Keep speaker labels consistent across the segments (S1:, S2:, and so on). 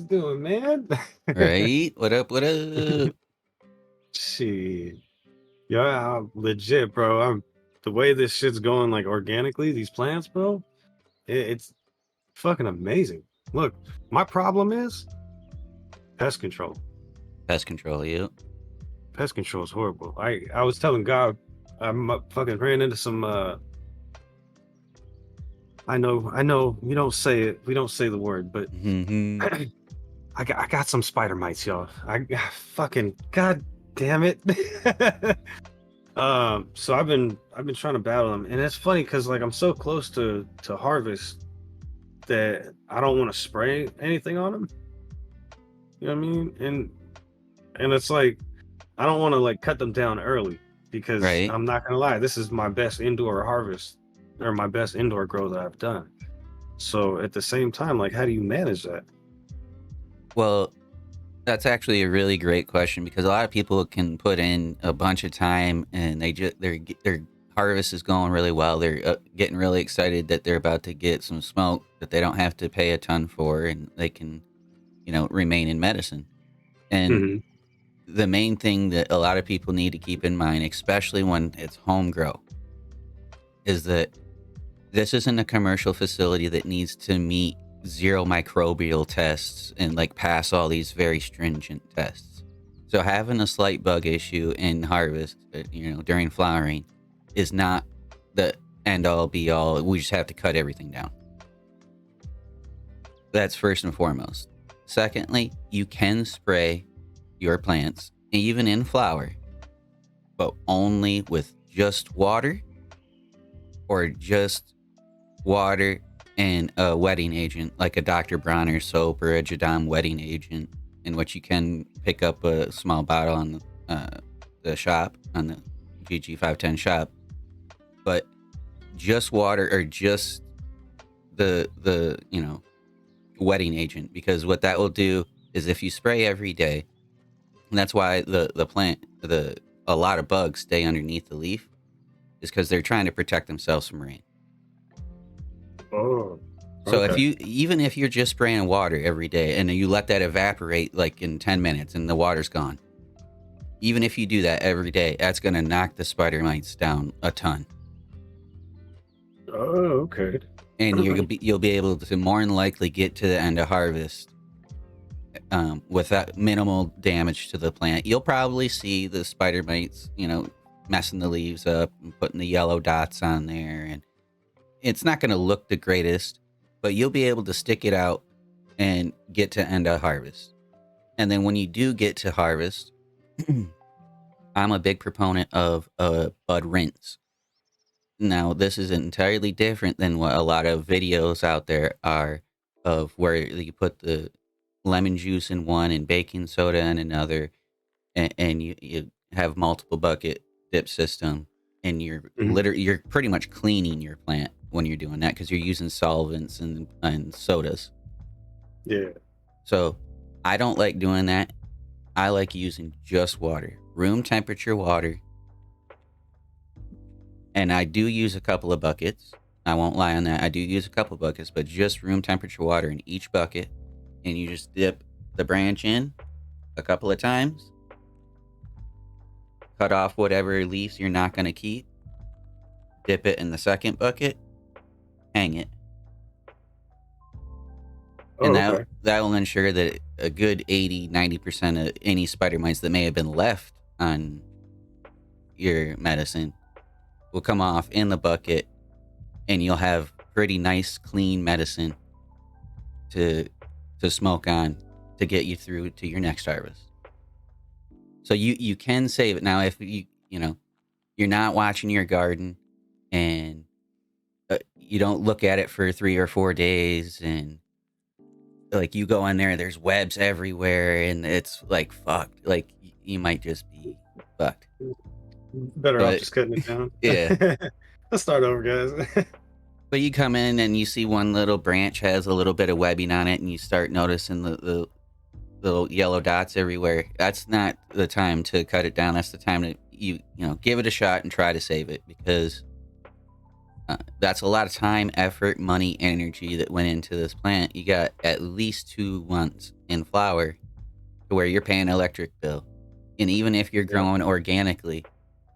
S1: doing, man?
S2: Right? What up? What up?
S1: Shit. Yeah, I'm legit, bro. I'm the way this shit's going, like organically, these plants, bro. It's fucking amazing. Look, my problem is pest control.
S2: Pest control, you.
S1: Pest control is horrible. I was telling God, fucking ran into some. I know. We don't say it. We don't say the word, but
S2: Hmm.
S1: I got some spider mites, y'all. Fucking god damn it. So I've been trying to battle them, and it's funny because like I'm so close to harvest that I don't want to spray anything on them. You know what I mean? And it's like I don't want to like cut them down early because
S2: Right.
S1: I'm not gonna lie, this is my best indoor harvest or my best indoor grow that I've done. So at the same time, like, how do you manage that?
S2: Well, that's actually a really great question because a lot of people can put in a bunch of time and their harvest is going really well. They're getting really excited that they're about to get some smoke that they don't have to pay a ton for, and they can, remain in medicine. And
S1: Hmm.
S2: the main thing that a lot of people need to keep in mind, especially when it's home grow, is that this isn't a commercial facility that needs to meet zero microbial tests and like pass all these very stringent tests. So having a slight bug issue in harvest, during flowering, is not the end all be all. We just have to cut everything down. That's first and foremost. Secondly, you can spray your plants even in flower, but only with just water or just water and a wetting agent, like a Dr. Bronner soap or a Jadam wetting agent, in which you can pick up a small bottle on the shop, on the GG510 shop. But just water or just the wetting agent, because what that will do is if you spray every day, and that's why the plant, a lot of bugs stay underneath the leaf, is because they're trying to protect themselves from rain.
S1: Oh,
S2: So
S1: okay.
S2: even if you're just spraying water every day and you let that evaporate like in 10 minutes and the water's gone, even if you do that every day, that's going to knock the spider mites down a ton.
S1: Oh, okay.
S2: And you'll be able to more than likely get to the end of harvest without minimal damage to the plant. You'll probably see the spider mites, messing the leaves up and putting the yellow dots on there, and it's not going to look the greatest, but you'll be able to stick it out and get to end of harvest. And then when you do get to harvest, I'm a big proponent of a bud rinse. Now, this is entirely different than what a lot of videos out there are, of where you put the lemon juice in one and baking soda in another, and you have multiple bucket dip system, and
S1: Mhm.
S2: you're pretty much cleaning your plant when you're doing that because you're using solvents and sodas.
S1: Yeah.
S2: So I don't like doing that. I like using just water, room temperature water, and I do use a couple of buckets. I won't lie on that. I do use a couple of buckets, but just room temperature water in each bucket, and you just dip the branch in a couple of times, cut off whatever leaves you're not going to keep, dip it in the second bucket, hang it. And
S1: Oh, okay.
S2: that will ensure that a good 80-90% of any spider mites that may have been left on your medicine will come off in the bucket, and you'll have pretty nice clean medicine to smoke on to get you through to your next harvest. So you can save it. Now if you're not watching your garden, and you don't look at it for 3 or 4 days, and like you go in there, there's webs everywhere, and it's like fucked. Like you might just be fucked.
S1: Better off
S2: But
S1: just cutting it down.
S2: yeah,
S1: Let's start over, guys.
S2: but you come in and you see one little branch has a little bit of webbing on it, and you start noticing the little yellow dots everywhere. That's not the time to cut it down. That's the time to give it a shot and try to save it, because that's a lot of time, effort, money, energy that went into this plant. You got at least 2 months in flower to where you're paying electric bill. And even if you're
S1: Yeah.
S2: growing organically,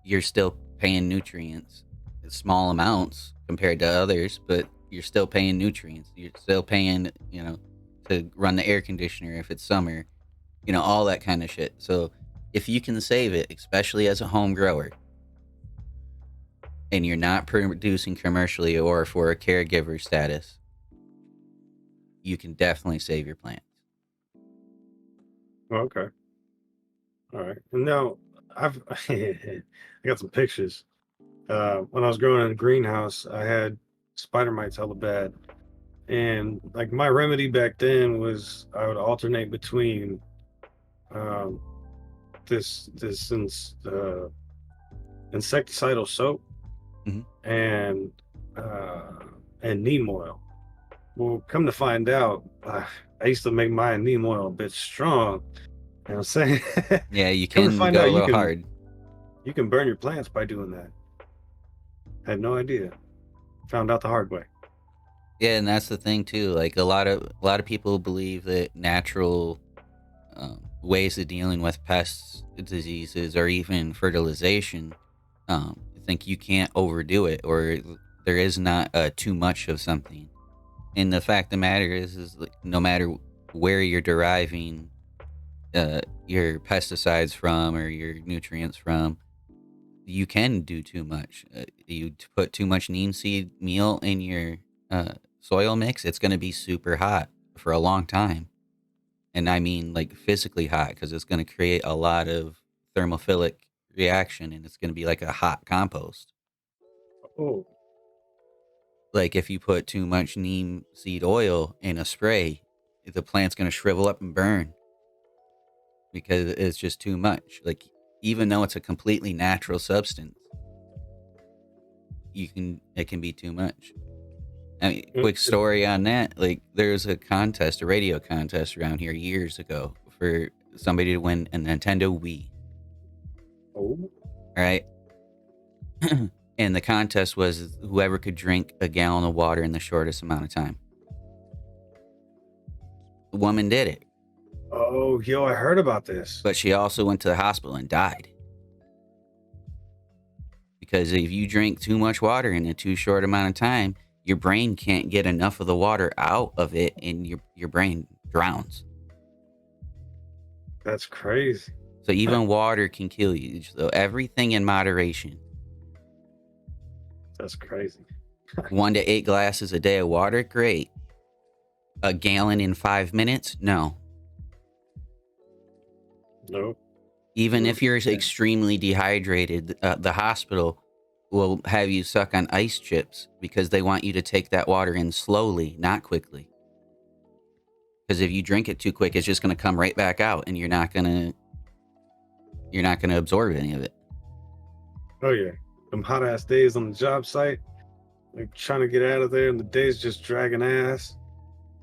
S2: you're still paying nutrients, small amounts compared to others, but you're still paying nutrients. You're still paying, to run the air conditioner if it's summer, all that kind of shit. So if you can save it, especially as a home grower, and you're not producing commercially or for a caregiver status, you can definitely save your plants.
S1: Okay. All right. And now I've I got some pictures. When I was growing in a greenhouse, I had spider mites hella bad. And like my remedy back then was I would alternate between um, this insecticidal soap
S2: Hmm.
S1: and uh, and neem oil. Well, come to find out, I used to make my neem oil a bit strong. You know what I'm saying?
S2: Yeah, you
S1: Come to
S2: can
S1: find
S2: go a
S1: out,
S2: little hard.
S1: you can burn your plants by doing that. I had no idea. Found out the hard way.
S2: Yeah, and that's the thing too. Like a lot of people believe that natural ways of dealing with pests, diseases, or even fertilization, I think you can't overdo it, or there is not too much of something. And the fact of the matter is like, no matter where you're deriving your pesticides from or your nutrients from, you can do too much. Put too much neem seed meal in your soil mix, it's going to be super hot for a long time. And I mean like physically hot because it's going to create a lot of thermophilic reaction and it's going to be like a hot compost.
S1: Oh,
S2: Like if you put too much neem seed oil in a spray, the plant's going to shrivel up and burn because it's just too much. Like even though it's a completely natural substance, it can be too much. I mean, quick story on that. Like, there's a contest, a radio contest around here years ago for somebody to win a Nintendo Wii.
S1: oh,
S2: All right. And the contest was whoever could drink a gallon of water in the shortest amount of time. The woman did it,
S1: oh, yo, I heard about this.
S2: but she also went to the hospital and died. Because if you drink too much water in a too short amount of time, your brain can't get enough of the water out of it and your brain drowns.
S1: That's crazy.
S2: So even water can kill you. So everything in moderation.
S1: That's crazy.
S2: 1 to 8 glasses a day of water, great. A gallon in 5 minutes, no.
S1: Nope.
S2: Even
S1: Nope.
S2: if you're
S1: Yeah.
S2: extremely dehydrated, the hospital will have you suck on ice chips because they want you to take that water in slowly, not quickly. Because if you drink it too quick, it's just going to come right back out, and you're not gonna absorb any of it.
S1: Oh yeah. Them hot ass days on the job site, like trying to get out of there, and the day's just dragging ass.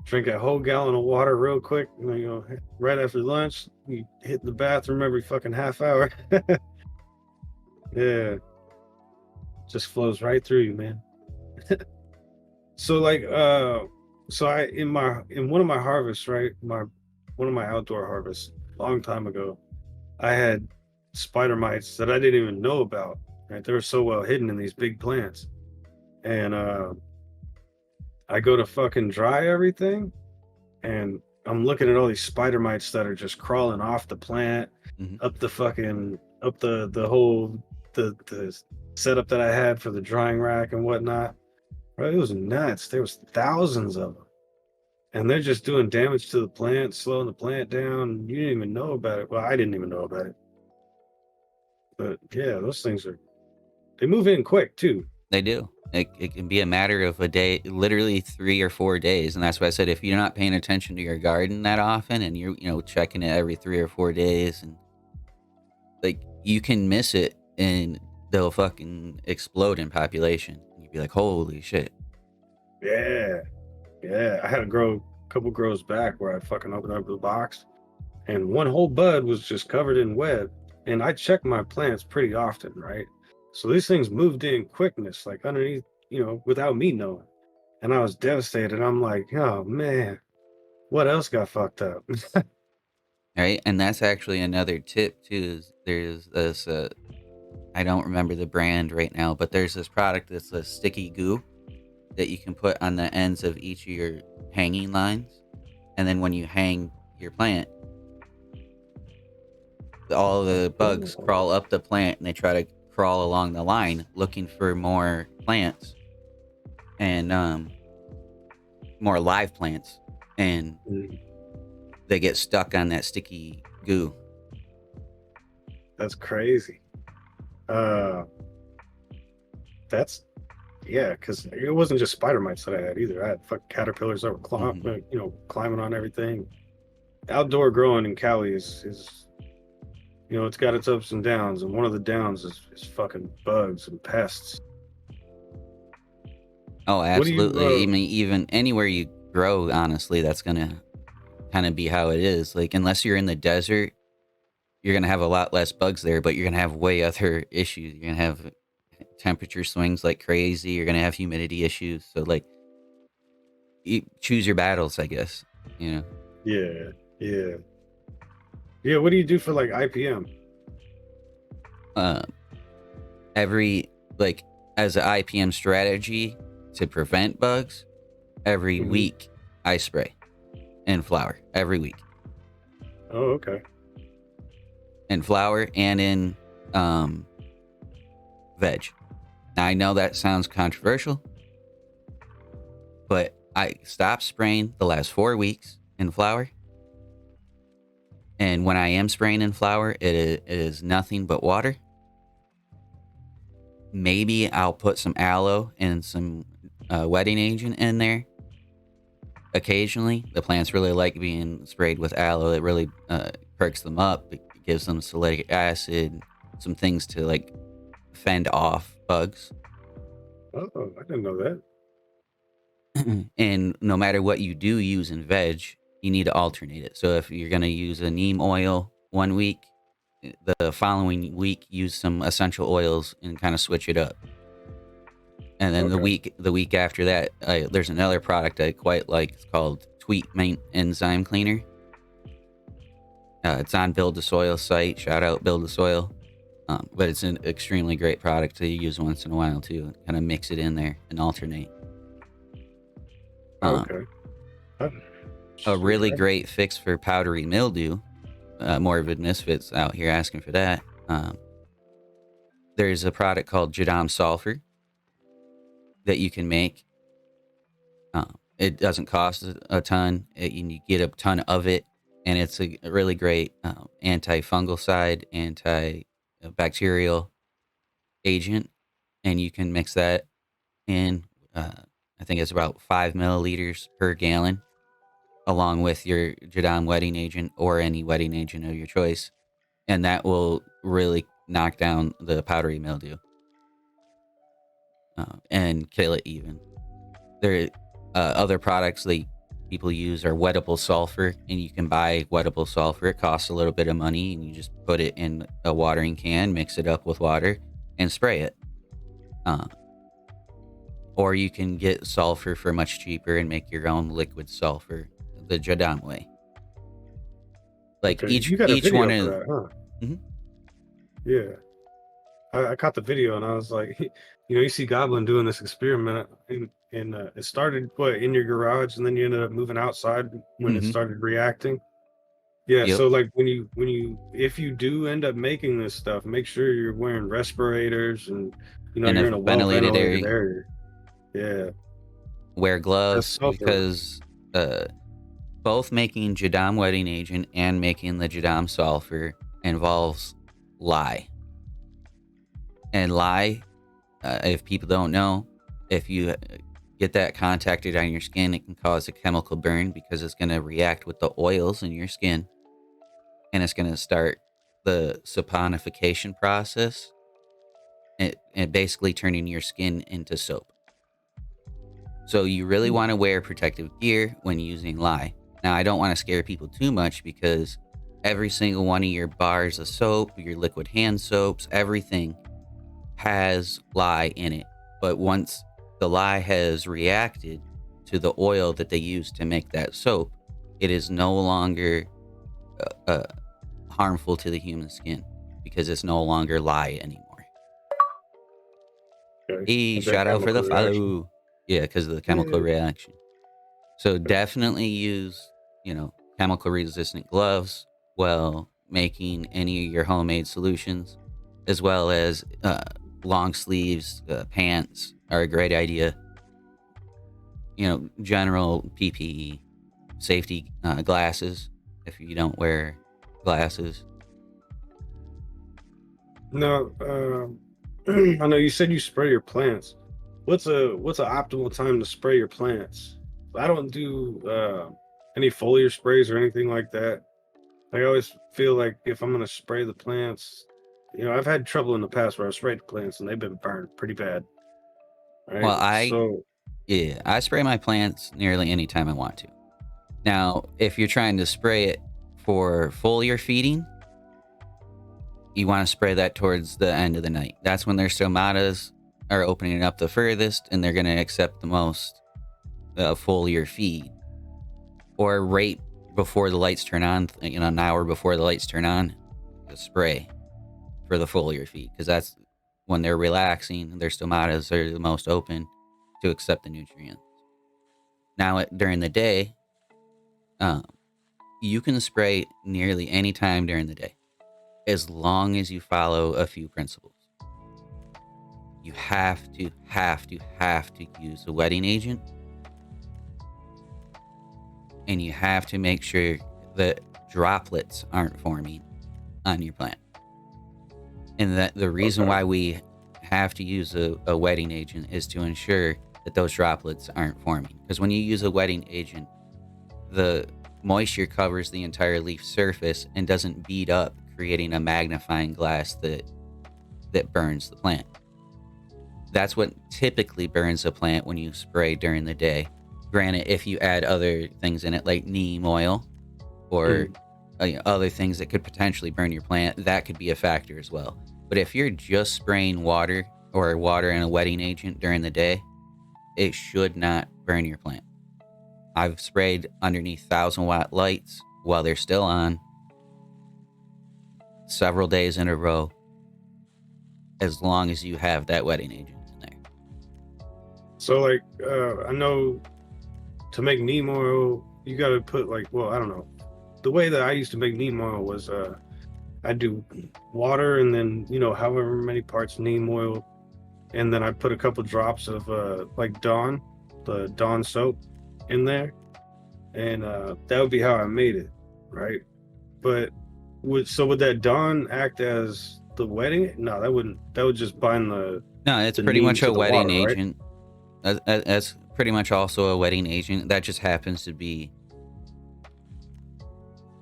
S1: Drink a whole gallon of water real quick, right after lunch. You hit the bathroom every fucking half hour. Yeah, just flows right through you, man. So like, so I in one of my harvests, right, one of my outdoor harvests, long time ago, I had spider mites that I didn't even know about. Right, they were so well hidden in these big plants, and I go to fucking dry everything, and I'm looking at all these spider mites that are just crawling off the plant,
S2: Mm-hmm.
S1: up the fucking up the whole the setup that I had for the drying rack and whatnot. Bro, it was nuts. There was thousands of them, and they're just doing damage to the plant, slowing the plant down. You didn't even know about it. Well, I didn't even know about it, but yeah, those things they move in quick too.
S2: They do. It can be a matter of a day, literally 3 or 4 days, and that's why I said if you're not paying attention to your garden that often, and you're checking it every 3 or 4 days, and like you can miss it, and they'll fucking explode in population. And you'd be like, holy shit.
S1: Yeah, yeah. I had a couple grows back where I fucking opened up the box, and one whole bud was just covered in web. And I check my plants pretty often, right? So these things moved in quickness, like underneath, without me knowing. And I was devastated. I'm like, oh man, What else got fucked up?
S2: right? And that's actually another tip too. Is there's this I don't remember the brand right now, but there's this product that's a sticky goo that you can put on the ends of each of your hanging lines, and then when you hang your plant, all the bugs
S1: Oh,
S2: crawl up the plant and they try to crawl along the line looking for more plants and more live plants, and
S1: mm,
S2: they get stuck on that sticky goo.
S1: that's crazy. Uh, that's yeah, because it wasn't just spider mites that I had either. I had fucking caterpillars that were
S2: Hmm.
S1: climbing on everything. Outdoor growing in Cali is it's got its ups and downs, and one of the downs is fucking bugs and pests.
S2: Oh,
S1: What do you
S2: absolutely. I mean, even anywhere you grow, honestly, that's gonna kind of be how it is. Like, unless you're in the desert, you're gonna have a lot less bugs there, but you're gonna have way other issues. You're gonna have temperature swings like crazy. You're gonna have humidity issues. So, like, you choose your battles, I guess. You know,
S1: yeah, yeah. Yeah, what do you do for like IPM?
S2: uh, every like as an IPM strategy to prevent bugs, every
S1: Hmm.
S2: week I spray in flour every week
S1: Oh, okay.
S2: in flour and in um, veg. Now, I know that sounds controversial, but I stopped spraying the last 4 weeks in flour. And when I am spraying in flour, it is nothing but water. Maybe I'll put some aloe and some wetting agent in there occasionally. The plants really like being sprayed with aloe. It really perks them up. It gives them salicylic acid, some things to like fend off bugs.
S1: Oh, I didn't know that.
S2: And no matter what you do use in veg, you need to alternate it. So if you're going to use a neem oil one week, the following week use some essential oils and kind of switch it up. And then the
S1: Okay.
S2: week after that, there's another product I quite like. It's called Tweet Mint Enzyme Cleaner. It's on Build the Soil site. Shout out Build the Soil. But it's an extremely great product to use once in a while too. Kind of mix it in there and alternate. Um,
S1: Okay. Uh,
S2: a
S1: Shit.
S2: really great fix for powdery mildew. Morbid Misfits out here asking for that. There's a product called Jadam Sulfur that you can make. It doesn't cost a ton. You get a ton of it, and it's a really great anti-fungicide, antibacterial agent, and you can mix that in. Uh, I think it's about 5 milliliters per gallon, along with your Jadam wetting agent or any wetting agent of your choice, and that will really knock down the powdery mildew and kill it even. There other products that people use are wettable sulfur, and you can buy wettable sulfur. It costs a little bit of money, and you just put it in a watering can, mix it up with water, and spray it. Uh, or you can get sulfur for much cheaper and make your own liquid sulfur the Jadam way. Like
S1: Okay.
S2: each
S1: You got a
S2: each one
S1: video for
S2: of
S1: that, huh?
S2: Mhm.
S1: Yeah. I caught the video and I was like, you see Goblin doing this experiment, and it started what in your garage, and then you ended up moving outside when it
S2: Mhm.
S1: started reacting. Yeah,
S2: Yep.
S1: so like when you if you do end up making this stuff, make sure you're wearing respirators and
S2: In a
S1: you're in a well
S2: ventilated
S1: ventilated
S2: area,
S1: area. Yeah,
S2: wear
S1: that's
S2: gloves
S1: sulfur.
S2: because uh, both making Jadam wetting agent and making the Jadam sulfur involves lye. And lye, if people don't know, if you get that contacted on your skin, it can cause a chemical burn because it's going to react with the oils in your skin, and it's going to start the saponification process and basically turning your skin into soap. So you really want to wear protective gear when using lye. Now, I don't want to scare people too much because every single one of your bars of soap, your liquid hand soaps, everything has lye in it. But once the lye has reacted to the oil that they use to make that soap, it is no longer harmful to the human skin because it's no longer lye anymore.
S1: Okay.
S2: Hey,
S1: With that
S2: shout out for the
S1: chemical reaction.
S2: follow. Yeah, because of the chemical
S1: Yeah.
S2: reaction. So
S1: Okay.
S2: definitely use, chemical resistant gloves while making any of your homemade solutions, as well as long sleeves, pants are a great idea. General PPE, safety glasses if you don't wear glasses.
S1: Now, I know you said you spray your plants. What's a optimal time to spray your plants? I don't do any foliar sprays or anything like that. I always feel like if I'm gonna spray the plants, I've had trouble in the past where I've sprayed the plants and they've been burned pretty bad. Right.
S2: Well, I
S1: So
S2: yeah, I spray my plants nearly any time I want to. Now, if you're trying to spray it for foliar feeding, you want to spray that towards the end of the night. That's when their stomatas are opening up the furthest and they're going to accept the most foliar feed. Or right before the lights turn on, an hour before the lights turn on, spray for the foliar feed because that's when they're relaxing. Their stomatas are the most open to accept the nutrients. Now, during the day, you can spray nearly any time during the day as long as you follow a few principles. You have to use a wetting agent, and you have to make sure that droplets aren't forming on your plant. And that the reason
S1: okay.
S2: why we have to use a wetting agent is to ensure that those droplets aren't forming. Because when you use a wetting agent, the moisture covers the entire leaf surface and doesn't bead up, creating a magnifying glass that burns the plant. That's what typically burns a plant when you spray during the day. Granted, if you add other things in it like neem oil or other things that could potentially burn your plant, that could be a factor as well. But if you're just spraying water or water and a wetting agent during the day, it should not burn your plant. I've sprayed underneath 1,000-watt lights while they're still on several days in a row, as long as you have that wetting agent in there.
S1: So like I know to make neem oil, you got to put like, well, I don't know. The way that I used to make neem oil was I do water and then however many parts neem oil, and then I put a couple drops of like the Dawn soap in there, and that would be how I made it, right? But would that Dawn act as the wetting? No, that wouldn't. That would just bind
S2: No, it's
S1: the
S2: pretty
S1: neem
S2: much
S1: to
S2: a
S1: the
S2: wetting
S1: water, right?
S2: agent. That's pretty much also a wetting agent. That just happens to be,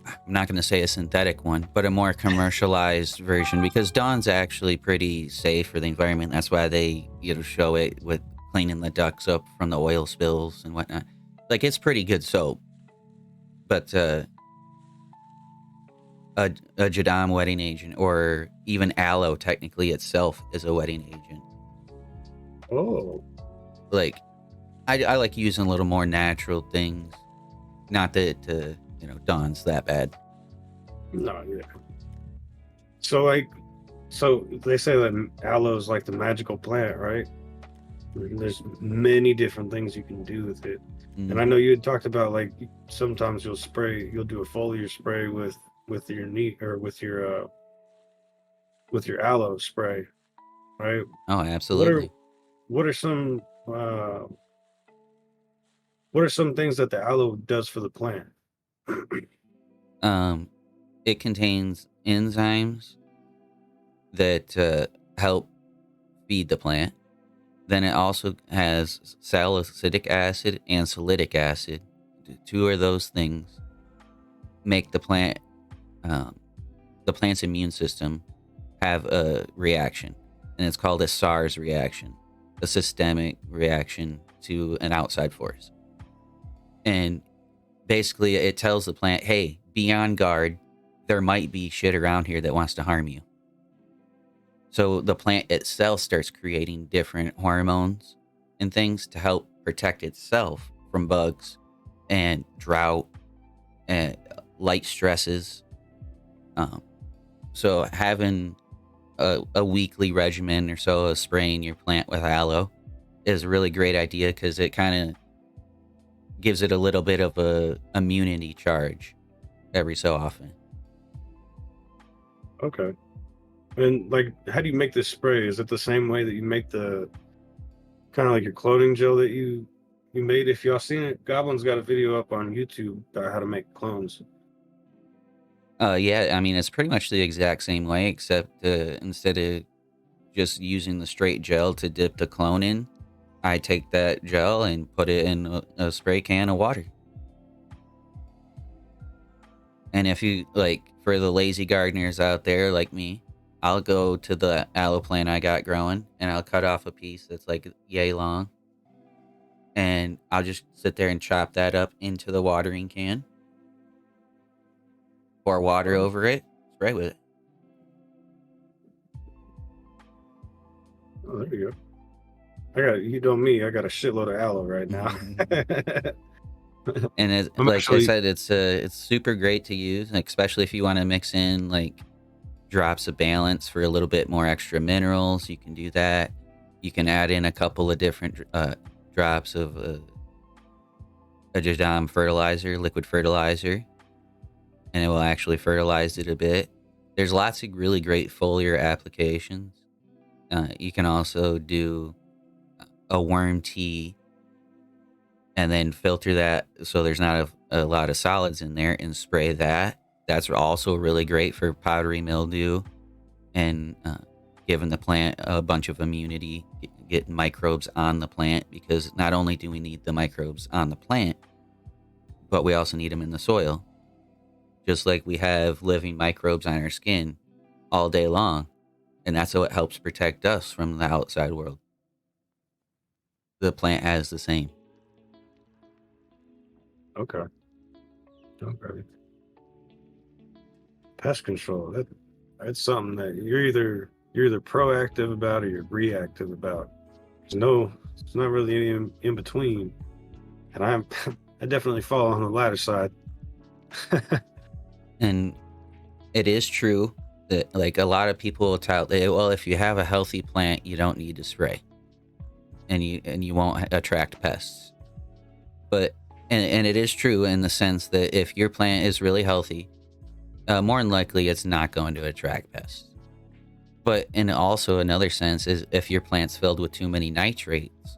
S2: I'm not going to say a synthetic one, but a more commercialized version, because Dawn's actually pretty safe for the environment. That's why they, show it with cleaning the ducts up from the oil spills and whatnot. Like, it's pretty good soap. But a Jadam wetting agent, or even Aloe technically itself, is a wetting agent.
S1: Oh,
S2: Like, I like using a little more natural things. Not that Dawn's that bad.
S1: no, yeah. So they say that aloe is like the magical plant, right? And there's many different things you can do with it. And I know you had talked about like sometimes you'll do a foliar spray with your neat or with your aloe spray, right?
S2: Oh,
S1: What are
S2: absolutely.
S1: what are some uh what are some things that the aloe does for the plant?
S2: It contains enzymes that help feed the plant. Then it also has salicylic acid and salicylic acid. Two of those things make um, the plant's immune system have a reaction, and it's called a SARS reaction, a systemic reaction to an outside force. And basically, it tells the plant, "Hey, be on guard. There might be shit around here that wants to harm you." So the plant itself starts creating different hormones and things to help protect itself from bugs and drought and light stresses. Um, so having a weekly regimen or so of spraying your plant with aloe is a really great idea because it kind of gives it a little bit of a immunity charge every so often.
S1: Okay. And like, how do you make this spray? Is it the same way that you make the kind of like your cloning gel that you made? If y'all seen it, Goblin's got a video up on YouTube about how to make clones.
S2: Yeah, I mean, it's pretty much the exact same way, except instead of just using the straight gel to dip the clone in, I take that gel and put it in a spray can of water. And if you, like, for the lazy gardeners out there like me, I'll go to the aloe plant I got growing and I'll cut off a piece that's like yay long. And I'll just sit there and chop that up into the watering can, pour water
S1: Oh,
S2: over it, spray with it.
S1: oh, there you go. You know me, I got a shitload of aloe right now.
S2: And
S1: I'm
S2: like I
S1: actually,
S2: said, it's super great to use, especially if you want to mix in like drops of balance for a little bit more extra minerals. You can do that. You can add in a couple of different drops of a Jadam fertilizer, liquid fertilizer, and it will actually fertilize it a bit. There's lots of really great foliar applications. You can also do a worm tea and then filter that so there's not a lot of solids in there and spray that. That's also really great for powdery mildew and giving the plant a bunch of immunity, getting microbes on the plant, because not only do we need the microbes on the plant, but we also need them in the soil. Just like we have living microbes on our skin all day long, and that's how it helps protect us from the outside world. The plant has the same.
S1: okay. Okay. Pest control. That's something that you're either proactive about or you're reactive about. It's not really any in between. And I definitely fall on the latter side.
S2: And it is true that, like, a lot of people will tout, well, if you have a healthy plant, you don't need to spray, and you won't attract pests. But and it is true in the sense that if your plant is really healthy, more than likely it's not going to attract pests. But in also another sense is if your plant's filled with too many nitrates,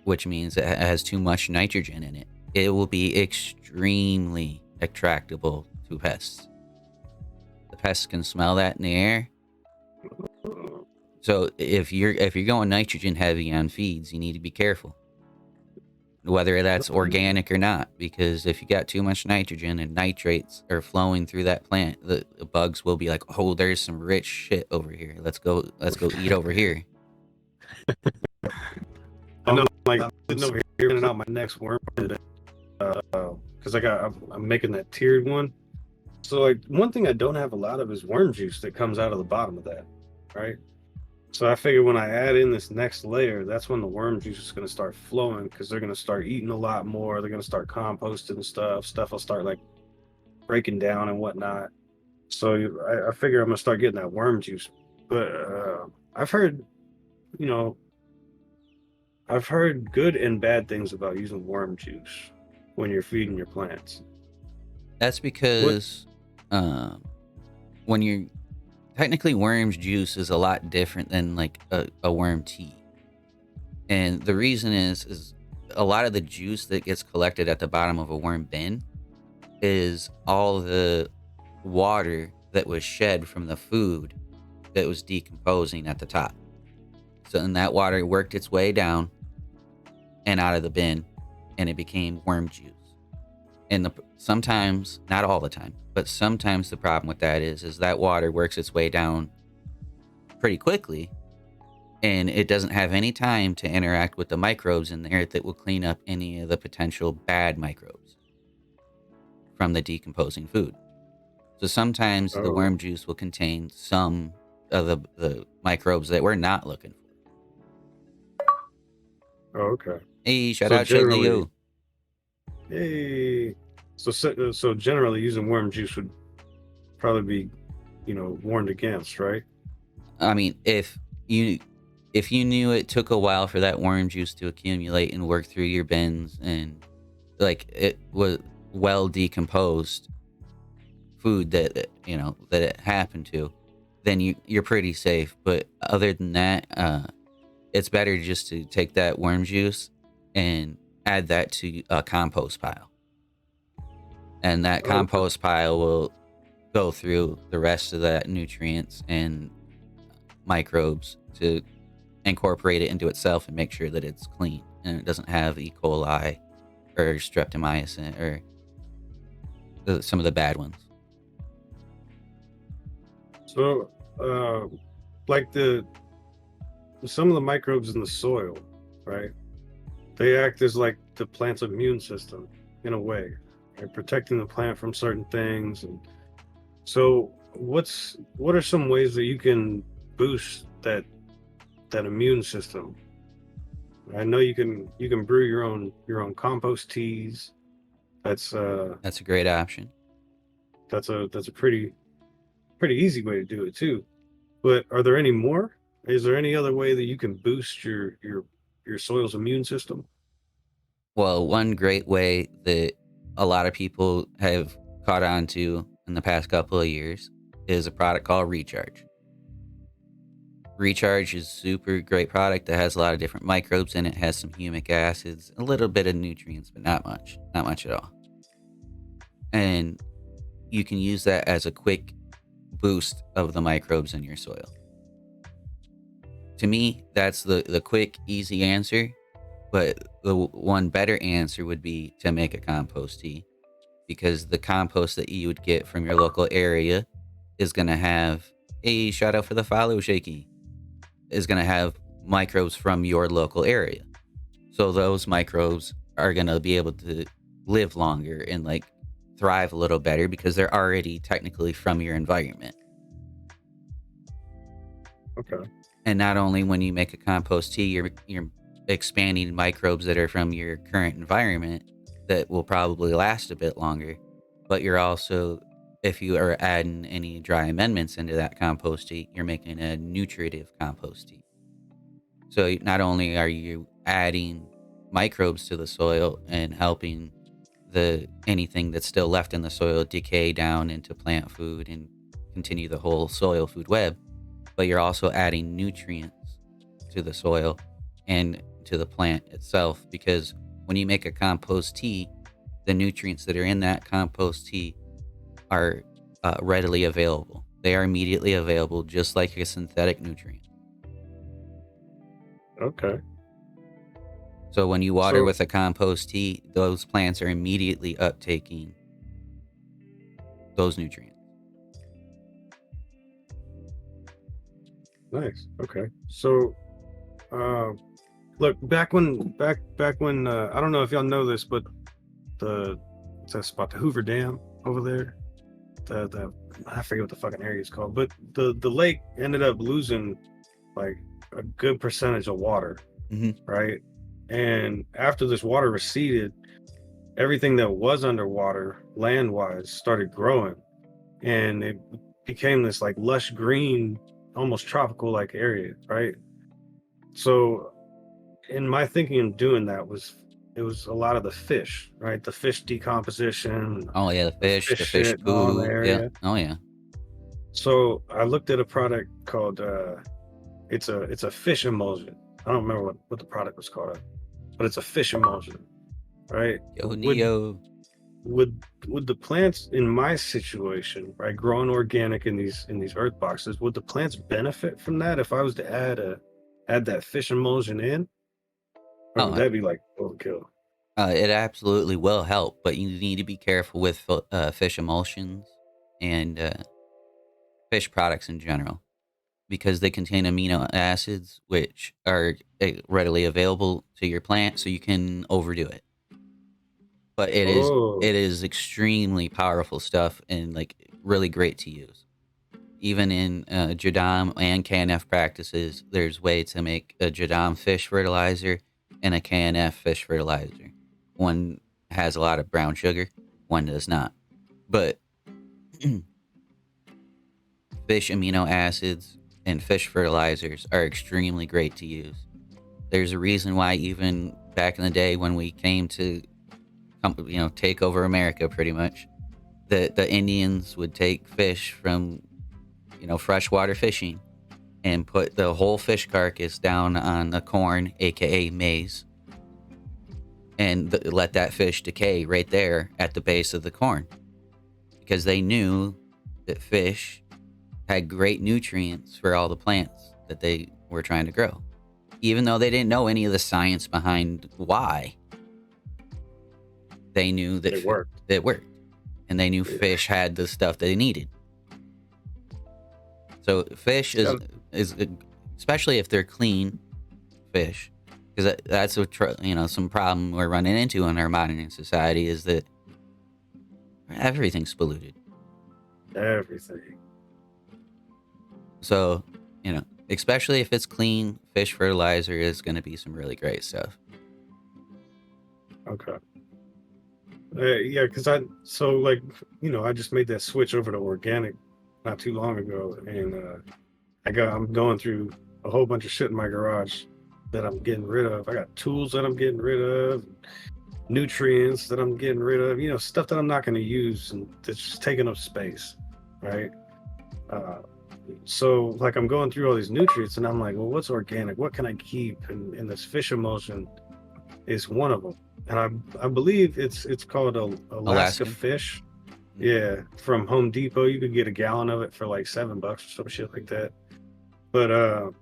S2: which means it has too much nitrogen in it, it will be extremely attractable to pests. The pests can smell that in the air. So if you're going nitrogen heavy on feeds, you need to be careful, whether that's organic or not, because if you got too much nitrogen and nitrates are flowing through that plant, the bugs will be like, "Oh, there's some rich shit over here. Let's go eat over here."
S1: I know, like sitting over here planning out my next worm today, because I'm making that tiered one. So like one thing I don't have a lot of is worm juice that comes out of the bottom of that, right? So I figure when I add in this next layer, that's when the worm juice is going to start flowing because they're going to start eating a lot more. They're going to start composting stuff. Stuff will start like breaking down and whatnot. So I figure I'm going to start getting that worm juice. But I've heard, you know, I've heard good and bad things about using worm juice when you're feeding your plants.
S2: That's
S1: What?
S2: because when you're technically, worm's juice is a lot different than like a worm tea. And the reason is a lot of the juice that gets collected at the bottom of a worm bin is all the water that was shed from the food that was decomposing at the top. So then that water worked its way down and out of the bin, and it became worm juice. And sometimes, not all the time, but sometimes the problem with that is that water works its way down pretty quickly, and it doesn't have any time to interact with the microbes in there that will clean up any of the potential bad microbes from the decomposing food. So sometimes the
S1: Oh,
S2: worm juice will contain some of the microbes that we're not looking for.
S1: oh, okay.
S2: Hey, shout
S1: So
S2: out Shit
S1: generally,
S2: Leo.
S1: hey. So generally, using worm juice would probably be, warned against, right?
S2: I mean, you if you knew it took a while for that worm juice to accumulate and work through your bins, and like it was well decomposed food that it happened to, then you're pretty safe. But other than that, it's better just to take that worm juice and add that to a compost pile, and that
S1: Oh, okay.
S2: compost pile will go through the rest of that nutrients and microbes to incorporate it into itself and make sure that it's clean and it doesn't have E. coli or streptomycin or some of the bad ones.
S1: So, like some of the microbes in the soil, right? They act as like the plant's immune system in a way, right? Protecting the plant from certain things. And so, what are some ways that you can boost that immune system? I know you can brew your own compost teas. That's
S2: That's a great option.
S1: that's a pretty easy way to do it too. But are there any more? Is there any other way that you can boost your soil's immune system?
S2: Well, one great way that a lot of people have caught on to in the past couple of years is a product called Recharge. Recharge is a super great product that has a lot of different microbes in it, has some humic acids, a little bit of nutrients, but not much. Not much at all. And you can use that as a quick boost of the microbes in your soil. To me, that's the quick, easy answer. But the one better answer would be to make a compost tea, because the compost that you would get from your local area is going to have a shout out for the follow shaky is going to have microbes from your local area. So those microbes are going to be able to live longer and like thrive a little better because they're already technically from your environment.
S1: Okay.
S2: And not only when you make a compost tea, you're expanding microbes that are from your current environment that will probably last a bit longer, but you're also, if you are adding any dry amendments into that compost tea, you're making a nutritive compost tea. So not only are you adding microbes to the soil and helping the anything that's still left in the soil decay down into plant food and continue the whole soil food web, but you're also adding nutrients to the soil and to the plant itself, because when you make a compost tea, the nutrients that are in that compost tea are readily available. They are immediately available, just like a synthetic nutrient.
S1: Okay.
S2: So when you water
S1: So
S2: with a compost tea, those plants are immediately uptaking those nutrients.
S1: nice. Okay. So uh, look, back when I don't know if y'all know this, but the what's that spot, the Hoover Dam over there, the I forget what the fucking area is called, but the lake ended up losing like a good percentage of water,
S2: Hmm.
S1: right? And after this water receded, everything that was underwater, land wise, started growing, and it became this like lush green, almost tropical like area, right? So in my thinking of doing that was it was a lot of the fish, right? The fish decomposition,
S2: Oh yeah,
S1: the fish
S2: the fish
S1: shit all in the
S2: poo. Yeah.
S1: area.
S2: Oh yeah.
S1: So I looked at a product called it's a fish emulsion. I don't remember what the product was called, but it's a fish emulsion, right?
S2: Yo
S1: Would
S2: Neo.
S1: would the plants in my situation, right, growing organic in these earth boxes, would the plants benefit from that if I was to add that fish emulsion in, or would
S2: Oh,
S1: that be like overkill?
S2: it absolutely will help, but you need to be careful with fish emulsions and fish products in general, because they contain amino acids which are readily available to your plant, so you can overdo it. But
S1: Oh,
S2: it is extremely powerful stuff and like really great to use. Even in Jadam and KNF practices, there's way to make a Jadam fish fertilizer and a KNF fish fertilizer. One has a lot of brown sugar, one does not. But fish amino acids and fish fertilizers are extremely great to use. There's a reason why even back in the day when we came to, take over America pretty much, the Indians would take fish from, freshwater fishing and put the whole fish carcass down on the corn, aka maize, and let that fish decay right there at the base of the corn, because they knew that fish had great nutrients for all the plants that they were trying to grow. Even though they didn't know any of the science behind why, they knew that
S1: It worked.
S2: It worked. And they knew fish had the stuff they needed. So fish is especially if they're clean fish, because that's what some problem we're running into in our modern society is that everything's polluted.
S1: Everything.
S2: So, especially if it's clean, fish fertilizer is going to be some really great stuff.
S1: Okay. Yeah, because I just made that switch over to organic not too long ago, and I'm going through a whole bunch of shit in my garage that I'm getting rid of. I got tools that I'm getting rid of, nutrients that I'm getting rid of, stuff that I'm not going to use and that's just taking up space, right? So like I'm going through all these nutrients and I'm like, well, what's organic? What can I keep? And this fish emulsion is one of them. And I believe it's called Alaska Fish. Yeah, from Home Depot. You could get a gallon of it for like $7 or some shit like that. But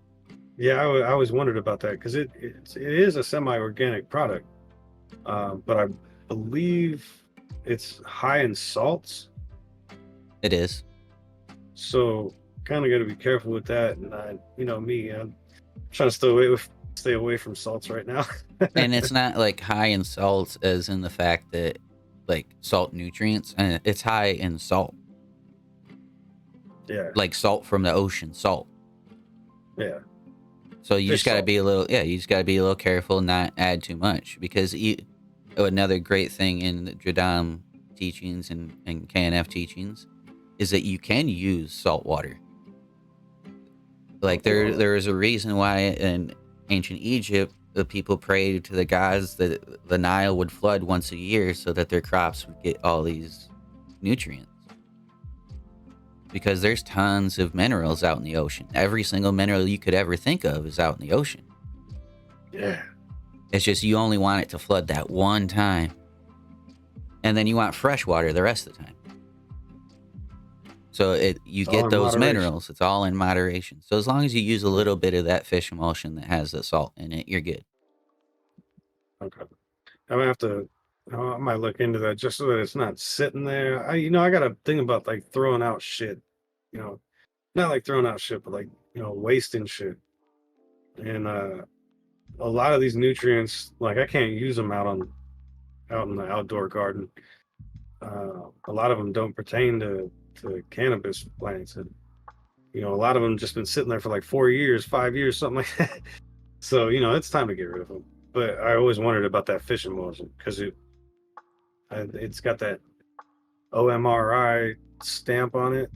S1: yeah, I always wondered about that because it is a semi-organic product. But I believe it's high in salts.
S2: It is.
S1: So kind of got to be careful with that. And I'm trying to stay away from salts right now.
S2: And it's not like high in salts as in the fact that like salt nutrients, and it's high in salt.
S1: Yeah.
S2: Like salt from the ocean, salt.
S1: Yeah.
S2: So you just got to be a little careful, not add too much, because another great thing in the Jadam teachings and KNF teachings is that you can use salt water. Like there is a reason why in ancient Egypt the people prayed to the gods that the Nile would flood once a year so that their crops would get all these nutrients. Because there's tons of minerals out in the ocean. Every single mineral you could ever think of is out in the ocean.
S1: Yeah.
S2: It's just you only want it to flood that one time. And then you want fresh water the rest of the time. So you get those minerals. It's all in moderation. So as long as you use a little bit of that fish emulsion that has the salt in it, you're good.
S1: Okay. I'm gonna have to. I might look into that just so that it's not sitting there. I got a thing about like throwing out shit. Not like throwing out shit, but like wasting shit. And a lot of these nutrients, like I can't use them out in the outdoor garden. A lot of them don't pertain to cannabis plants, and a lot of them just been sitting there for like 4 years, 5 years, something like that. So it's time to get rid of them. But I always wondered about that fish emulsion because it's got that OMRI stamp on it.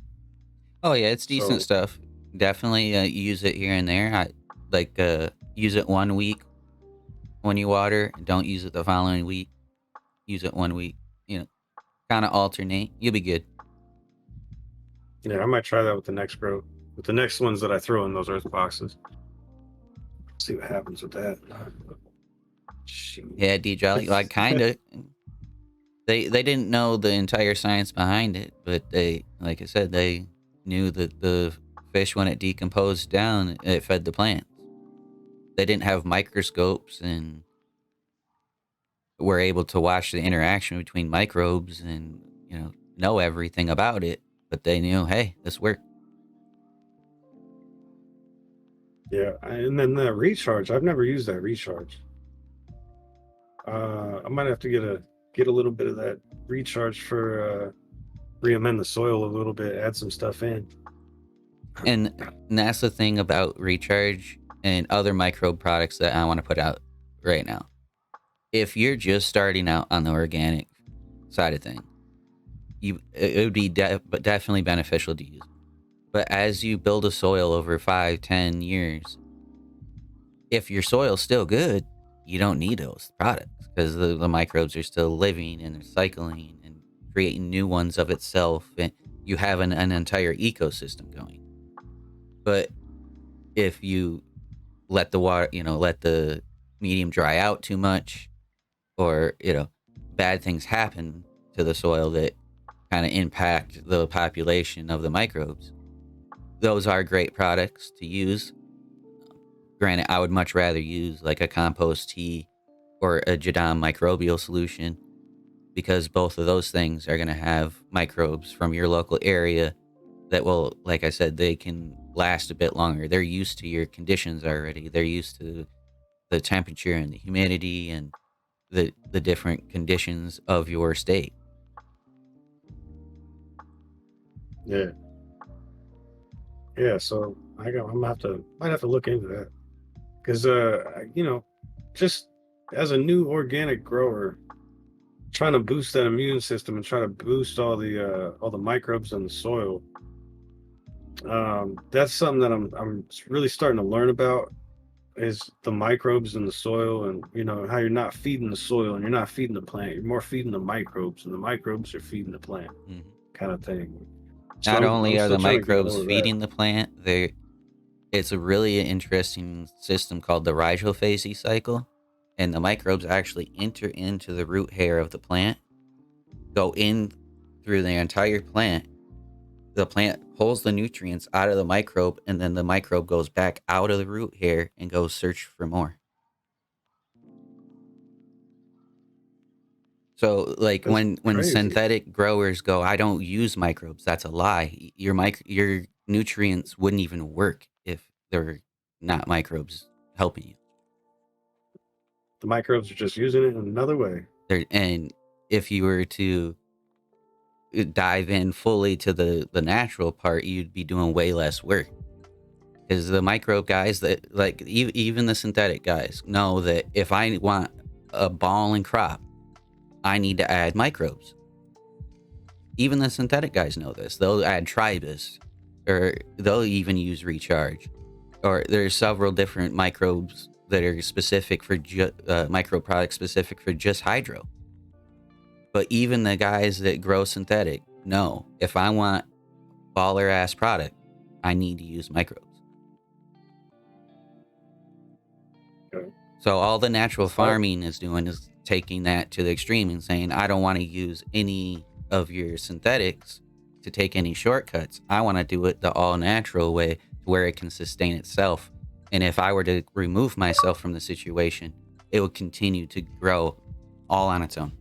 S2: Oh yeah, it's decent stuff. Definitely use it here and there. Use it 1 week when you water. Don't use it the following week. Use it 1 week. Kind of alternate. You'll be good.
S1: Yeah, I might try that with the next grow. With the next ones that I throw in those earth boxes. See what happens with that. Shoot.
S2: Yeah, D-Jolly, like kind of. They didn't know the entire science behind it, but they, like I said, they knew that the fish, when it decomposed down, it fed the plants. They didn't have microscopes and were able to watch the interaction between microbes and know everything about it. But they knew, hey, this worked.
S1: Yeah, and then the recharge. I've never used that recharge. I might have to get a little bit of that recharge for re-amend the soil a little bit, add some stuff in.
S2: And that's the thing about recharge and other microbe products that I want to put out right now. If you're just starting out on the organic side of things, it would be definitely beneficial to use. But as you build a soil over 5-10 years, if your soil's still good, you don't need those products because the microbes are still living and cycling and creating new ones of itself, and you have an entire ecosystem going. But if you let the water, let the medium dry out too much, or bad things happen to the soil that kind of impact the population of the microbes, those are great products to use. Granted, I would much rather use like a compost tea or a Jadam microbial solution, because both of those things are going to have microbes from your local area that will, like I said, they can last a bit longer. They're used to your conditions already. They're used to the temperature and the humidity and the different conditions of your state.
S1: Yeah. Yeah. So I'm gonna might have to look into that because just as a new organic grower, trying to boost that immune system and try to boost all the microbes in the soil. That's something that I'm really starting to learn about, is the microbes in the soil, and how you're not feeding the soil and you're not feeding the plant, you're more feeding the microbes, and the microbes are feeding the plant,
S2: Mhm.
S1: kind of thing. So
S2: Not
S1: I'm
S2: only are
S1: still
S2: the
S1: trying to get a
S2: microbes
S1: hold of that.
S2: feeding the plant, it's a really interesting system called the rhizophase cycle, and the microbes actually enter into the root hair of the plant, go in through the entire plant. The plant pulls the nutrients out of the microbe, and then the microbe goes back out of the root hair and goes search for more. So, like
S1: That's
S2: when
S1: crazy.
S2: synthetic growers go, I don't use microbes. That's a lie. Your nutrients wouldn't even work if they're not microbes helping you.
S1: The microbes are just using it in another way.
S2: And if you were to dive in fully to the natural part, you'd be doing way less work. Because the microbe guys that like even the synthetic guys know that if I want a balling crop, I need to add microbes. Even the synthetic guys know this. They'll add tribus, or they'll even use recharge. Or there's several different microbes that are specific for micro products specific for just hydro. But even the guys that grow synthetic know if I want baller ass product, I need to use microbes.
S1: Okay.
S2: So all the natural
S1: Oh,
S2: farming is doing is taking that to the extreme and saying, I don't want to use any of your synthetics to take any shortcuts. I want to do it the all natural way to where it can sustain itself. And if I were to remove myself from the situation, it would continue to grow all on its own.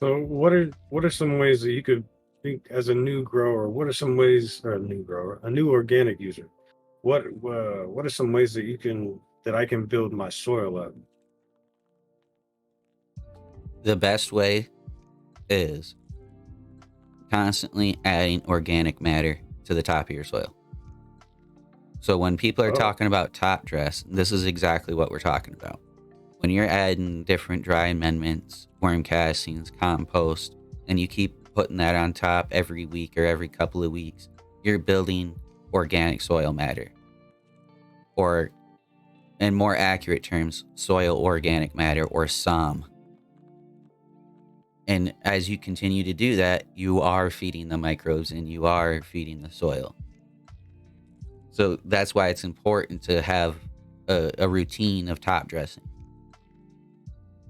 S1: so what are some ways that you could think as a new grower? What are some ways, or a new grower, a new organic user? What are some ways that I can build my soil up?
S2: The best way is constantly adding organic matter to the top of your soil. So when people are
S1: Oh,
S2: talking about top dress, this is exactly what we're talking about. When you're adding different dry amendments, worm castings, compost, and you keep putting that on top every week or every couple of weeks, you're building organic soil matter. Or, in more accurate terms, soil organic matter, or SOM. And as you continue to do that, you are feeding the microbes and you are feeding the soil. So that's why it's important to have a routine of top dressing,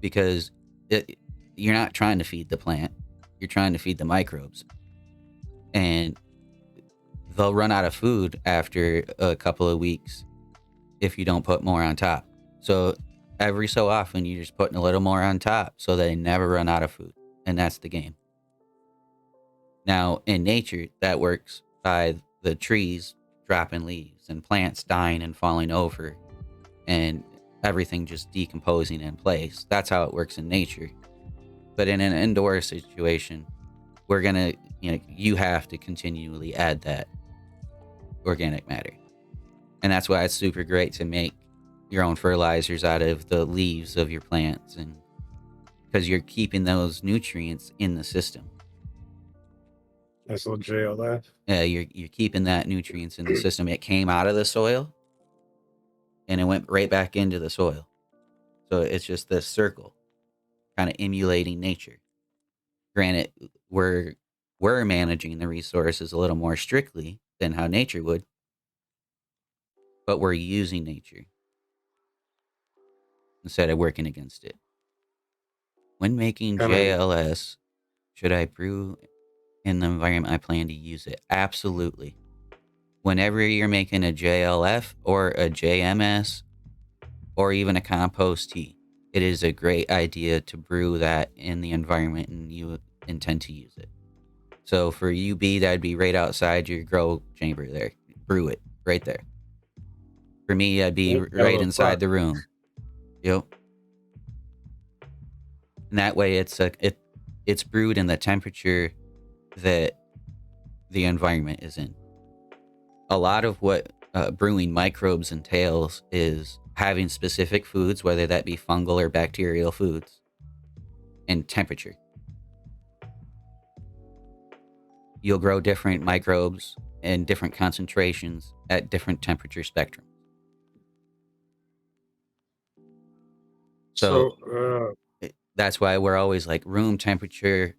S2: because you're not trying to feed the plant, you're trying to feed the microbes. And they'll run out of food after a couple of weeks if you don't put more on top. So every so often, you're just putting a little more on top so they never run out of food. And that's the game. Now, in nature, that works by the trees dropping leaves and plants dying and falling over and everything just decomposing in place. That's how it works in nature. But in an indoor situation, we're going to, you have to continually add that organic matter. And that's why it's super great to make your own fertilizers out of the leaves of your plants. And because you're keeping those nutrients in the system.
S1: That's a little JLF.
S2: You're keeping that nutrients in the system. It came out of the soil and it went right back into the soil. So it's just this circle, kind of emulating nature. Granted, we're managing the resources a little more strictly than how nature would, but we're using nature instead of working against it. When making
S1: Kind of.
S2: JLS, should I brew in the environment I plan to use it? Absolutely. Whenever you're making a JLF or a JMS or even a compost tea, it is a great idea to brew that in the environment and you intend to use it. So for you, B, that'd be right outside your grow chamber there. Brew it right there. For me, I'd be
S1: Got a
S2: right
S1: little
S2: inside
S1: spot.
S2: the room. Yep. And that way it's brewed in the temperature that the environment is in. A lot of what brewing microbes entails is having specific foods, whether that be fungal or bacterial foods, and temperature. You'll grow different microbes in different concentrations at different temperature spectrums. So
S1: So,
S2: that's why we're always like room temperature,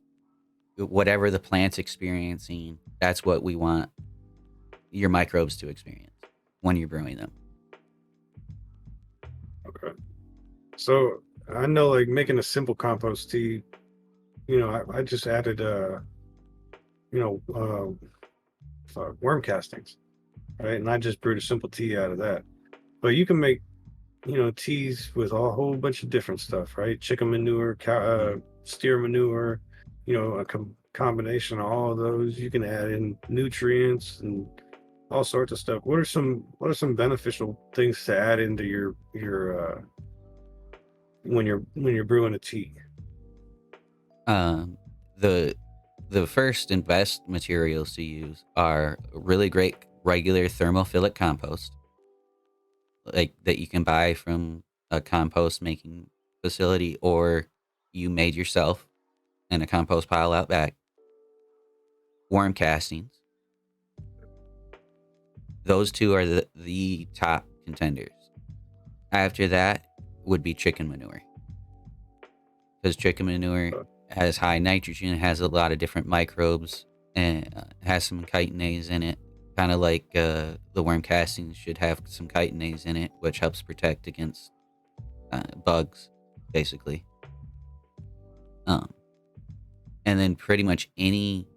S2: whatever the plant's experiencing, that's what we want your microbes to experience when you're brewing them.
S1: okay. So I know, like making a simple compost tea. I just added, you know, worm castings, right? And I just brewed a simple tea out of that. But you can make, teas with a whole bunch of different stuff, right? Chicken manure,
S2: Mm.
S1: steer manure, a combination of all of those. You can add in nutrients and all sorts of stuff. What are some beneficial things to add into your when you're brewing a tea?
S2: Um, the the first and best materials to use are really great regular thermophilic compost, like that you can buy from a compost making facility or you made yourself in a compost pile out back. Worm castings. Those two are the top contenders. After that would be chicken manure. Because chicken manure
S1: Uh,
S2: has high nitrogen, has a lot of different microbes, and has some chitinase in it. Kind of like the worm castings should have some chitinase in it, which helps protect against bugs, basically. Um, and then pretty much any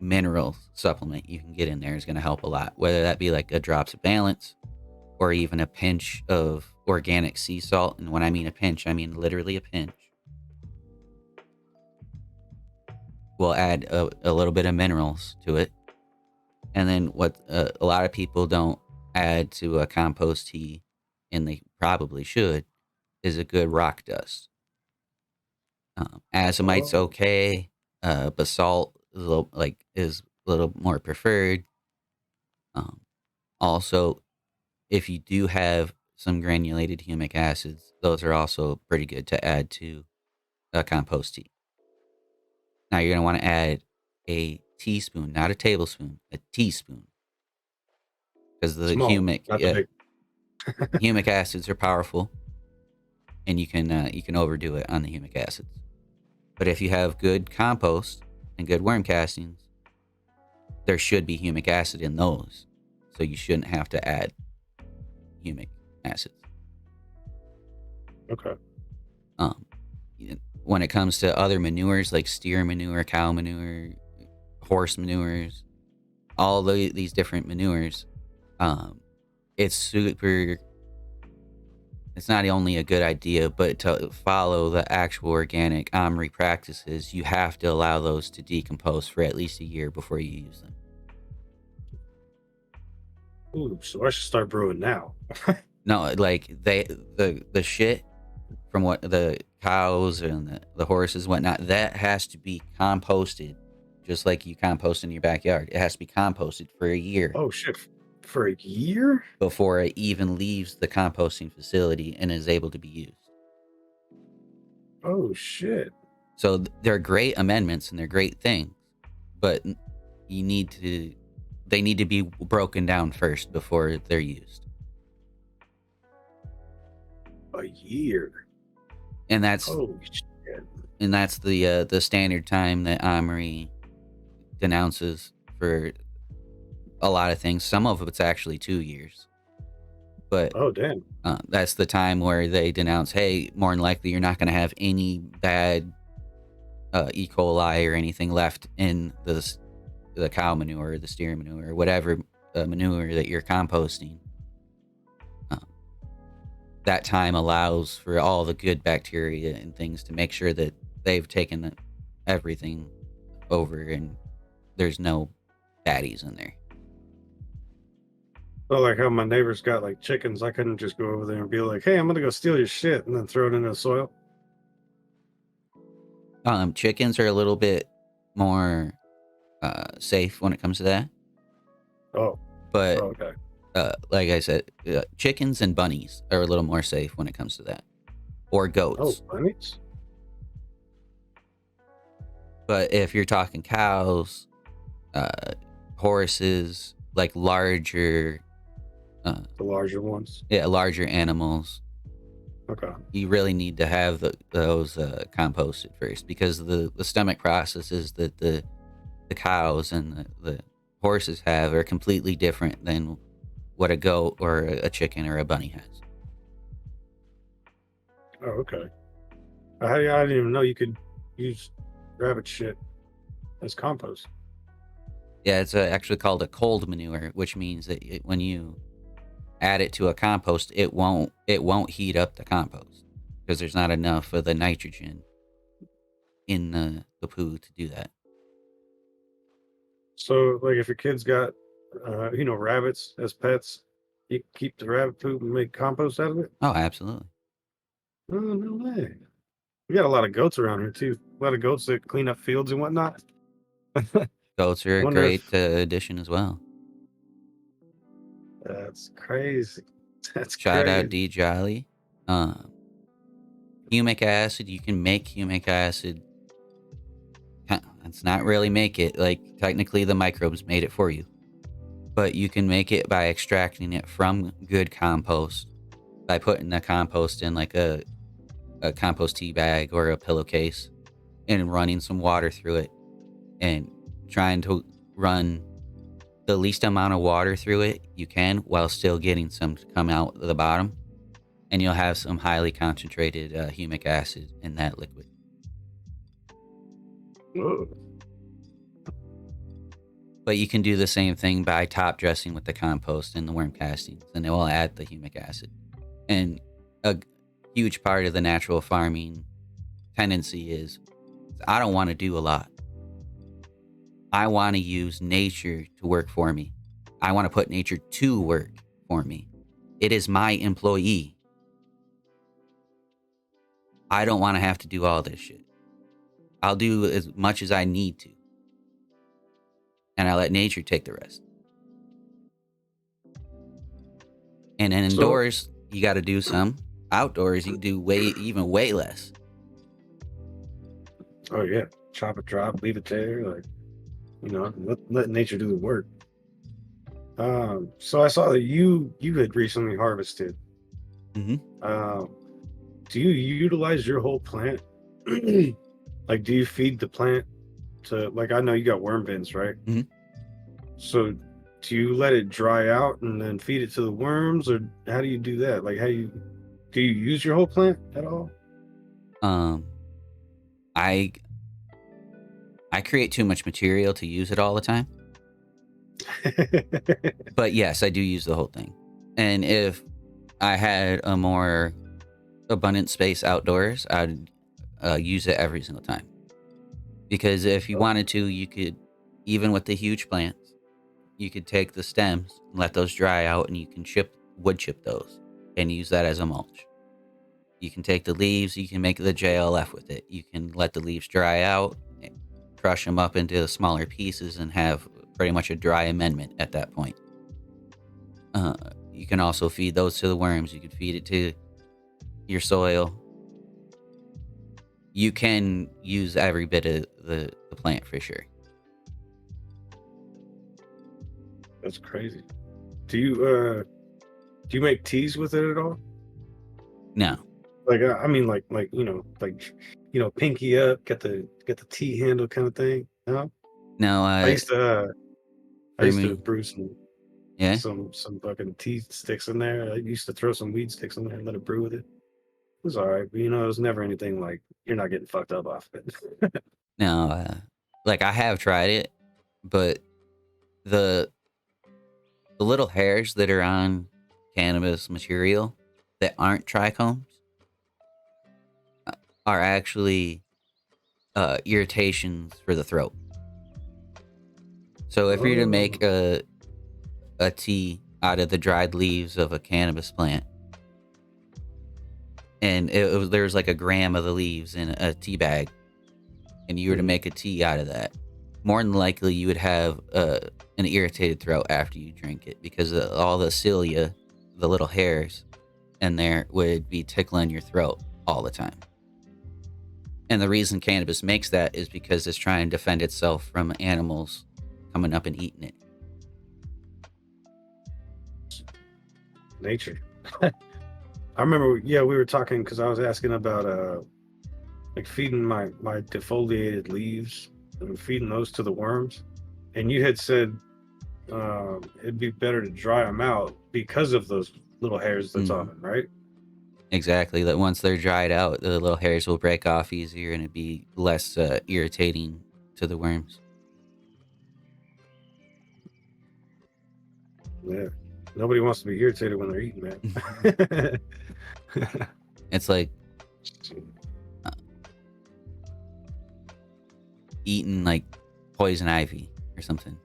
S2: mineral supplement you can get in there is going to help a lot, whether that be like a drops of balance or even a pinch of organic sea salt. And when I mean a pinch, I mean literally a pinch. We'll add a little bit of minerals to it. And then what a lot of people don't add to a compost tea, and they probably should, is a good rock dust. Azomite's
S1: oh,
S2: okay. Basalt is a little more preferred. Um, Also, if you do have some granulated humic acids, those are also pretty good to add to a compost tea. Now you're gonna want to add a teaspoon, not a tablespoon, a teaspoon, because the
S1: small, not the big.
S2: humic acids are powerful, and you can overdo it on the humic acids. But if you have good compost and good worm castings, there should be humic acid in those, so you shouldn't have to add humic acids.
S1: Okay.
S2: Um, when it comes to other manures like steer manure, cow manure, horse manures, all these different manures, um, it's super. It's not only a good idea, but to follow the actual organic OMRI practices, you have to allow those to decompose for at least a year before you use them.
S1: Ooh, so I should start brewing now.
S2: No, like the shit from what the cows and the horses, whatnot, that has to be composted, just like you compost in your backyard. It has to be composted for a year
S1: Oh shit, for a year?
S2: before it even leaves the composting facility and is able to be used.
S1: Oh shit.
S2: So they're great amendments and they're great things, but you need to they need to be broken down first before they're used.
S1: A year.
S2: And that's
S1: Holy shit.
S2: the standard time that Omri denounces for a lot of things. Some of it's actually 2 years. But
S1: Oh damn.
S2: that's the time where they denounce, hey, more than likely you're not going to have any bad E. coli or anything left in the cow manure or the steer manure or whatever manure that you're composting. That time allows for all the good bacteria and things to make sure that they've taken everything over and there's no baddies in there.
S1: Well, like how my neighbors got like chickens, I couldn't just go over there and be like, "Hey, I'm gonna go steal your shit," and then throw it into the soil.
S2: Chickens are a little bit more safe when it comes to that.
S1: Oh,
S2: But
S1: okay.
S2: like I said, chickens and bunnies are a little more safe when it comes to that. Or
S1: Oh,
S2: goats.
S1: bunnies.
S2: But if you're talking cows, horses, like larger,
S1: The larger ones.
S2: larger animals,
S1: Okay.
S2: you really need to have those composted first, because the stomach processes that the cows and the horses have are completely different than what a goat or a chicken or a bunny has.
S1: Oh, okay. I didn't even know you could use rabbit shit as compost.
S2: Yeah, it's actually called a cold manure, which means that when you add it to a compost, it won't heat up the compost because there's not enough of the nitrogen in the poo to do that.
S1: So, like, if your kids got, rabbits as pets, you keep the rabbit poop and make compost out of it.
S2: Oh, absolutely.
S1: Oh, no way. We got a lot of goats around here too. A lot of goats that clean up fields and whatnot.
S2: Goats are a
S1: Wonder
S2: great
S1: if
S2: addition as well.
S1: that's crazy. That's
S2: Shout out
S1: crazy.
S2: D Jolly. Humic acid, you can make humic acid. It's not really make it, like technically the microbes made it for you. But you can make it by extracting it from good compost, by putting the compost in like a compost tea bag or a pillowcase and running some water through it and trying to run the least amount of water through it you can while still getting some to come out of the bottom. And you'll have some highly concentrated humic acid in that liquid.
S1: Whoa.
S2: But you can do the same thing by top dressing with the compost and the worm castings, and it will add the humic acid. And a huge part of the natural farming tendency is I don't want to do a lot. I want to use nature to work for me. I want to put nature to work for me. It is my employee. I don't want to have to do all this shit. I'll do as much as I need to. And I let nature take the rest. And then indoors, you got to do some. Outdoors, you do way less.
S1: Oh yeah, chop it, drop, leave it there. Like, let nature do the work. So I saw that you had recently harvested.
S2: Mm-hmm.
S1: Do you utilize your whole plant? Like, do you feed the plant to, like, I know you got worm bins, right?
S2: Mm-hmm.
S1: So do you let it dry out and then feed it to the worms, or how do you do that? Like, do you use your whole plant at all?
S2: I create too much material to use it all the time. But yes, I do use the whole thing. And if I had a more abundant space outdoors, I'd use it every single time. Because if you wanted to, you could, even with the huge plants, you could take the stems and let those dry out, and you can wood chip those and use that as a mulch. You can take the leaves, you can make the JLF with it. You can let the leaves dry out, crush them up into smaller pieces, and have pretty much a dry amendment at that point. You can also feed those to the worms. You could feed it to your soil. you can use every bit of the plant for sure.
S1: That's crazy. Do you make teas with it at all?
S2: No,
S1: Like I mean, pinky up, get the tea handle kind of thing. No,
S2: no.
S1: I used to I
S2: For
S1: used to
S2: me,
S1: brew some
S2: yeah.
S1: some fucking tea sticks in there. I used to throw some weed sticks in there and let it brew with it. It was all right, but it was never anything like you're not getting fucked up off of it.
S2: No, like I have tried it, but the the little hairs that are on cannabis material that aren't trichomes are actually irritations for the throat. So if you're to
S1: Oh,
S2: make a tea out of the dried leaves of a cannabis plant, and there's like a gram of the leaves in a tea bag, and you were to
S1: mhm.
S2: make a tea out of that, more than likely you would have an irritated throat after you drink it because all the cilia, the little hairs in there, would be tickling your throat all the time. And the reason cannabis makes that is because it's trying to defend itself from animals coming up and eating it.
S1: Nature. I remember, yeah, we were talking because I was asking about like feeding my defoliated leaves and feeding those to the worms, and you had said it'd be better to dry them out because of those little hairs that's on
S2: Mhm.
S1: them, right?
S2: Exactly. That once they're dried out, the little hairs will break off easier and it'd be less irritating to the worms.
S1: Yeah. Nobody wants to be irritated when they're eating, man.
S2: It's like uh, eating like poison ivy or something,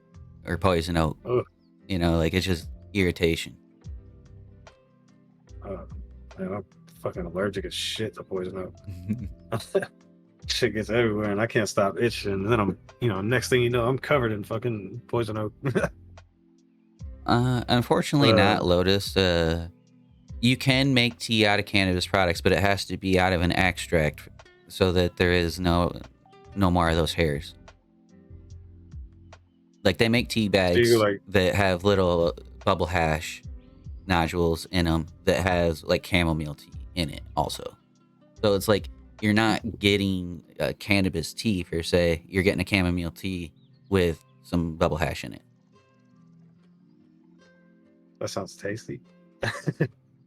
S2: or poison oak.
S1: Oh,
S2: Like it's just irritation.
S1: uh, man, I'm fucking allergic as shit to poison oak. Shit gets everywhere, and I can't stop itching. And then next thing you know, I'm covered in fucking poison oak.
S2: Unfortunately,
S1: but
S2: not Lotus. You can make tea out of cannabis products, but it has to be out of an extract so that there is no more of those hairs. Like they make tea
S1: so you're
S2: bags
S1: like,
S2: that have little bubble hash nodules in them that has like chamomile tea in it also. So it's like you're not getting cannabis tea per se. You're getting a chamomile tea with some bubble hash in it.
S1: that sounds tasty.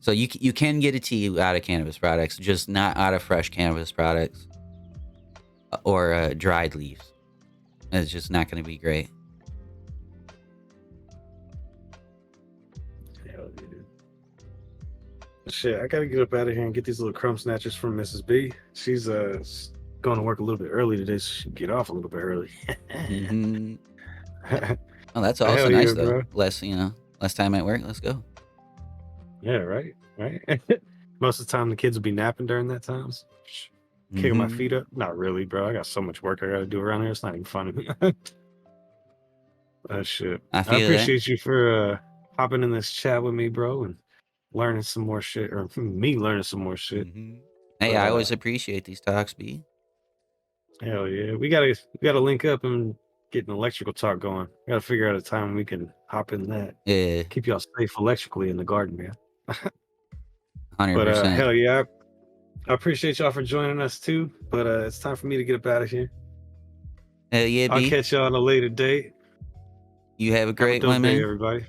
S2: So you can get a tea out of cannabis products, just not out of fresh cannabis products or dried leaves. It's just not going to be great.
S1: Hell yeah, dude. Shit, I gotta get up out of here and get these little crumb snatchers from Mrs. B. She's going to work a little bit early today, so she can get off a little bit early.
S2: Hmm. Oh, that's also
S1: Hell yeah,
S2: nice though.
S1: bro.
S2: Less time at work. Let's go.
S1: Yeah, right, right. Most of the time, the kids will be napping during that time. So, kicking my
S2: Hmm.
S1: feet up. Not really, bro. I got so much work I gotta do around here. It's not even funny. Shit.
S2: I
S1: I
S2: feel that.
S1: appreciate you for hopping in this chat with me, bro, and learning some more shit, or me learning some more shit.
S2: Hmm. Hey,
S1: But
S2: I always appreciate these talks, B.
S1: hell yeah, we gotta link up and get an electrical talk going. We gotta figure out a time we can hop in that.
S2: Yeah,
S1: Keep y'all safe electrically in the garden, man.
S2: 100%.
S1: Hell yeah, I appreciate y'all for joining us too. But it's time for me to get up out of here.
S2: Hell yeah,
S1: I'll
S2: B.
S1: catch y'all on a later date.
S2: You have a
S1: Have a
S2: great
S1: dope
S2: one,
S1: day,
S2: man.
S1: everybody.